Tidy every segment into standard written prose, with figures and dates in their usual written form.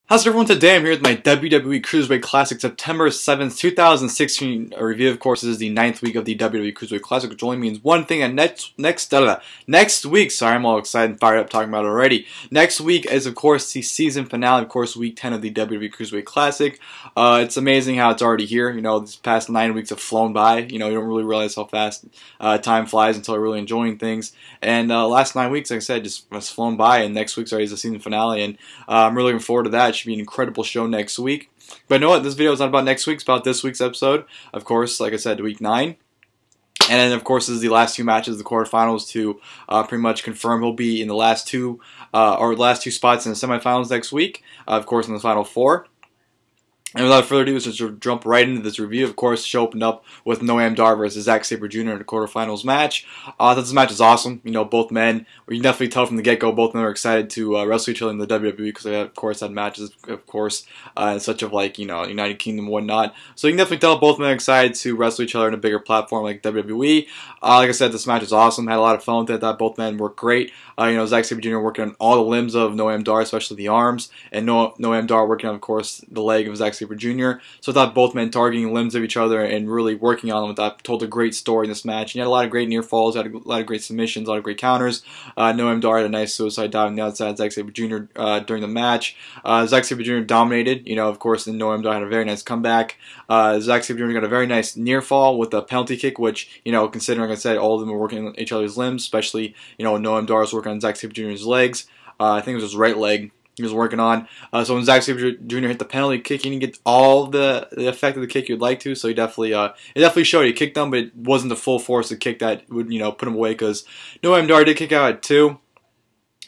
How's everyone today? I'm here with my WWE Cruiserweight Classic September 7th, 2016 review. Of course, this is the 9th week of the WWE Cruiserweight Classic, which only means one thing. And next week, sorry, I'm all excited and fired up talking about it already. Next week is, of course, the season finale, of course, week 10 of the WWE Cruiserweight Classic. It's amazing how it's already here. You know, these past 9 weeks have flown by. You know, you don't really realize how fast time flies until you're really enjoying things. And last 9 weeks, like I said, just flown by. And next week's already the season finale. And I'm really looking forward to that. Should be an incredible show next week. But you know what? This video is not about next week. It's about this week's episode. Of course, like I said, week 9. And then, of course, this is the last two matches, the quarterfinals, to pretty much confirm he'll be in the last two spots in the semifinals next week. Of course, in the final four. And without further ado, let's just jump right into this review. Of course, the show opened up with Noam versus Zack Sabre Jr. in the quarterfinals match. I thought this match is awesome. You know, both men, you can definitely tell from the get-go, both men are excited to wrestle each other in the WWE because they, of course, had matches, of course, in such of like, you know, United Kingdom and whatnot. So you can definitely tell both men are excited to wrestle each other in a bigger platform like WWE. Like I said, this match is awesome. Had a lot of fun with it. I thought both men worked great. You know, Zack Sabre Jr. working on all the limbs of Noam, especially the arms, and Noam working on, of course, the leg of Zack Sabre Jr. So I thought both men targeting limbs of each other and really working on them. That told a great story in this match. And you had a lot of great near falls, had a lot of great submissions, a lot of great counters. Noam had a nice suicide dive on the outside of Zack Sabre Jr. During the match. Zack Sabre Jr. dominated, you know, of course, and Noam had a very nice comeback. Zack Sabre Jr. got a very nice near fall with a penalty kick, which, you know, considering, like I said, all of them were working on each other's limbs, especially, you know, Noam was working on Zack Sabre Jr.'s legs. I think it was his right leg he was working on. So when Zack Sabre Jr. hit the penalty kick, he didn't get all the effect of the kick you'd like to. So he definitely, it definitely showed he kicked them, but it wasn't the full force of the kick that would, you know, put him away. Because Noam did kick out at 2.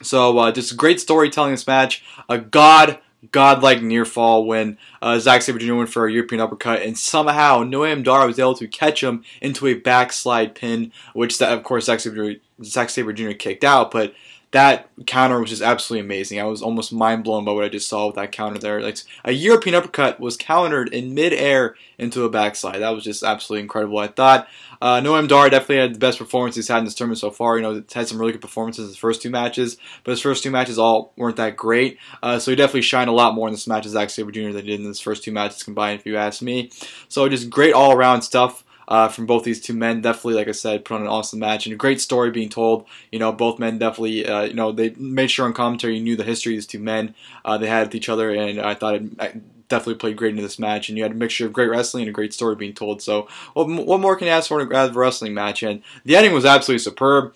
So just great storytelling in this match. A godlike near fall when Zack Sabre Jr. went for a European uppercut, and somehow Noam was able to catch him into a backslide pin, which of course Zack Sabre Jr. kicked out, but that counter was just absolutely amazing. I was almost mind blown by what I just saw with that counter there. Like, a European uppercut was countered in mid-air into a backslide. That was just absolutely incredible, I thought. Noam definitely had the best performance he's had in this tournament so far. You know, he's had some really good performances in his first 2 matches, but his first 2 matches all weren't that great. So he definitely shined a lot more in this match as Zack Sabre Jr. than he did in his first 2 matches combined, if you ask me. So just great all-around stuff. From both these 2 men. Definitely, like I said, put on an awesome match and a great story being told. You know, both men definitely, you know, they made sure on commentary you knew the history of these 2 men they had with each other, and I thought it definitely played great into this match, and you had a mixture of great wrestling and a great story being told. So what more can you ask for in a wrestling match? And the ending was absolutely superb.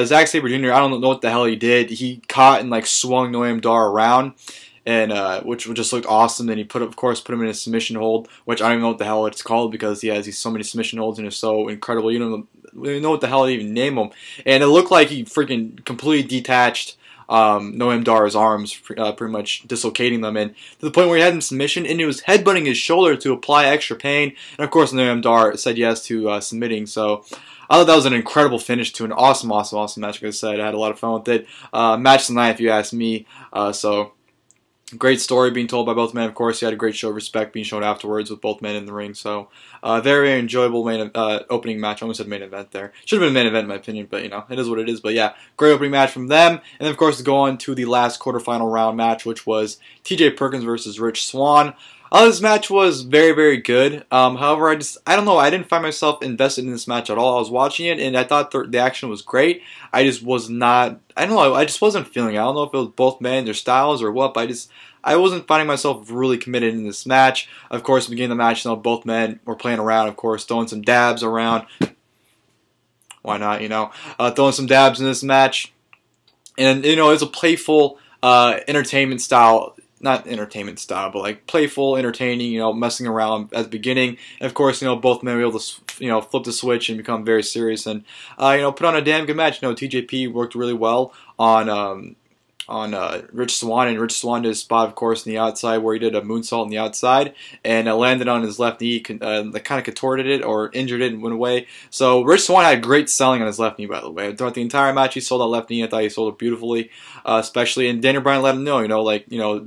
Zack Sabre Jr., I don't know what the hell he did. He caught and like swung Noam around, and which just looked awesome. Then he of course put him in a submission hold, which I don't even know what the hell it's called because he has so many submission holds and it's so incredible. You don't even know what the hell to even name them. And it looked like he freaking completely detached Noam arms, pretty much dislocating them, and to the point where he had him submission, and he was headbutting his shoulder to apply extra pain. And of course, Noam said yes to submitting. So I thought that was an incredible finish to an awesome match. Like I said, I had a lot of fun with it. Match of the night, if you ask me. So great story being told by both men. Of course, you had a great show of respect being shown afterwards with both men in the ring. So, very enjoyable opening match. I almost said main event there. Should have been a main event in my opinion, but you know, it is what it is. But yeah, great opening match from them. And then, of course, to go on to the last quarterfinal round match, which was TJ Perkins versus Swann. This match was very, very good. However, I don't know, I didn't find myself invested in this match at all. I was watching it, and I thought the action was great. I just was not, I don't know, I just wasn't feeling it. I don't know if it was both men, their styles, or what, but I wasn't finding myself really committed in this match. Of course, at the beginning of the match, you know, both men were playing around, of course, throwing some dabs around. Why not, you know? Throwing some dabs in this match. And, you know, it was a playful, entertainment style. Not entertainment style, but like playful, entertaining, you know, messing around at the beginning. And of course, you know, both men were able to, you know, flip the switch and become very serious and, you know, put on a damn good match. You know, TJP worked really well on Swann, and Swann did a spot, of course, on the outside where he did a moonsault on the outside and landed on his left knee, kind of contorted it or injured it and went away. So Swann had great selling on his left knee, by the way. Throughout the entire match, he sold that left knee. I thought he sold it beautifully, especially, and Daniel Bryan let him know, you know, like, you know,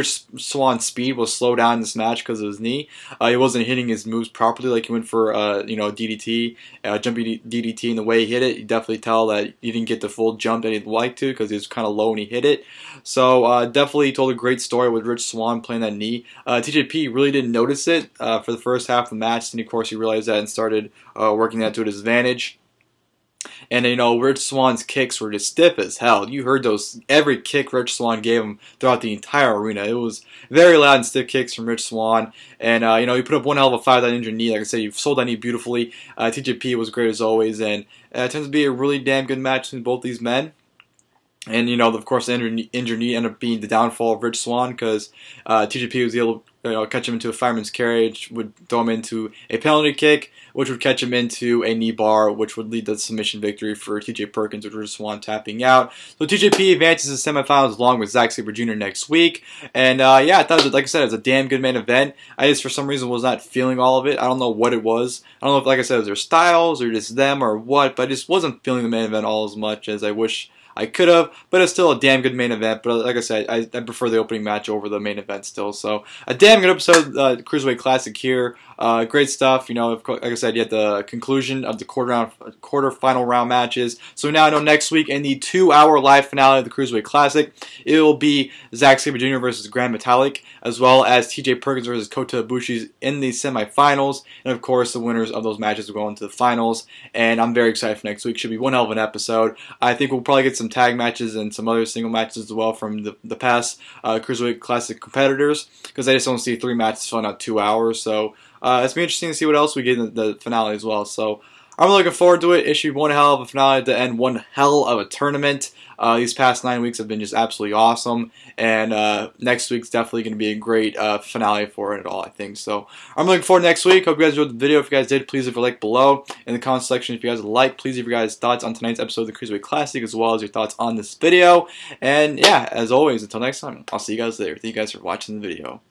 Swann's speed was slowed down in this match because of his knee. He wasn't hitting his moves properly, like he went for, you know, DDT, jumpy DDT, and the way he hit it, you definitely tell that he didn't get the full jump that he'd like to because he was kind of low when he hit it. So definitely told a great story with Rich Swann playing that knee. TJP really didn't notice it for the first half of the match, and of course he realized that and started working that to his advantage. And you know, Rich Swann's kicks were just stiff as hell. You heard those, every kick Rich Swann gave him throughout the entire arena. It was very loud and stiff kicks from Rich Swann. And you know, he put up one hell of a fight with that injured knee. Like I said, you've sold that knee beautifully. TJP was great as always, and it tends to be a really damn good match between both these men. And you know, of course, the injured knee ended up being the downfall of Rich Swann because TJP was able to catch him into a fireman's carry, would throw him into a penalty kick, which would catch him into a knee bar, which would lead to the submission victory for TJ Perkins, with Rich Swann tapping out. So TJP advances to semifinals along with Zack Sabre Jr. next week. And yeah, I thought, like I said, it was a damn good main event. I just, for some reason, was not feeling all of it. I don't know what it was. I don't know if, like I said, it was their styles or just them or what, but I just wasn't feeling the main event all as much as I wish I could have, but it's still a damn good main event. But like I said, I prefer the opening match over the main event still. So a damn good episode, Cruiserweight Classic here. Great stuff. You know, like I said, you had the conclusion of the quarter-final round matches. So now I know next week in the 2-hour live finale of the Cruiserweight Classic, it will be Zack Sabre Jr. versus Grand Metalik, as well as TJ Perkins versus Kota Ibushi in the semifinals. And of course, the winners of those matches will go into the finals. And I'm very excited for next week. Should be one hell of an episode. I think we'll probably get some tag matches and some other single matches as well from the past Cruiserweight Classic competitors, because I just don't see 3 matches filling out 2 hours. So it's been interesting to see what else we get in the finale as well. So I'm looking forward to it. It should be one hell of a finale to end one hell of a tournament. These past 9 weeks have been just absolutely awesome, and next week's definitely going to be a great finale for it all, I think. So I'm looking forward to next week. Hope you guys enjoyed the video. If you guys did, please leave a like below in the comment section. If you guys like, please leave your guys' thoughts on tonight's episode of the Cruiserweight Classic, as well as your thoughts on this video. And yeah, as always, until next time, I'll see you guys later. Thank you guys for watching the video.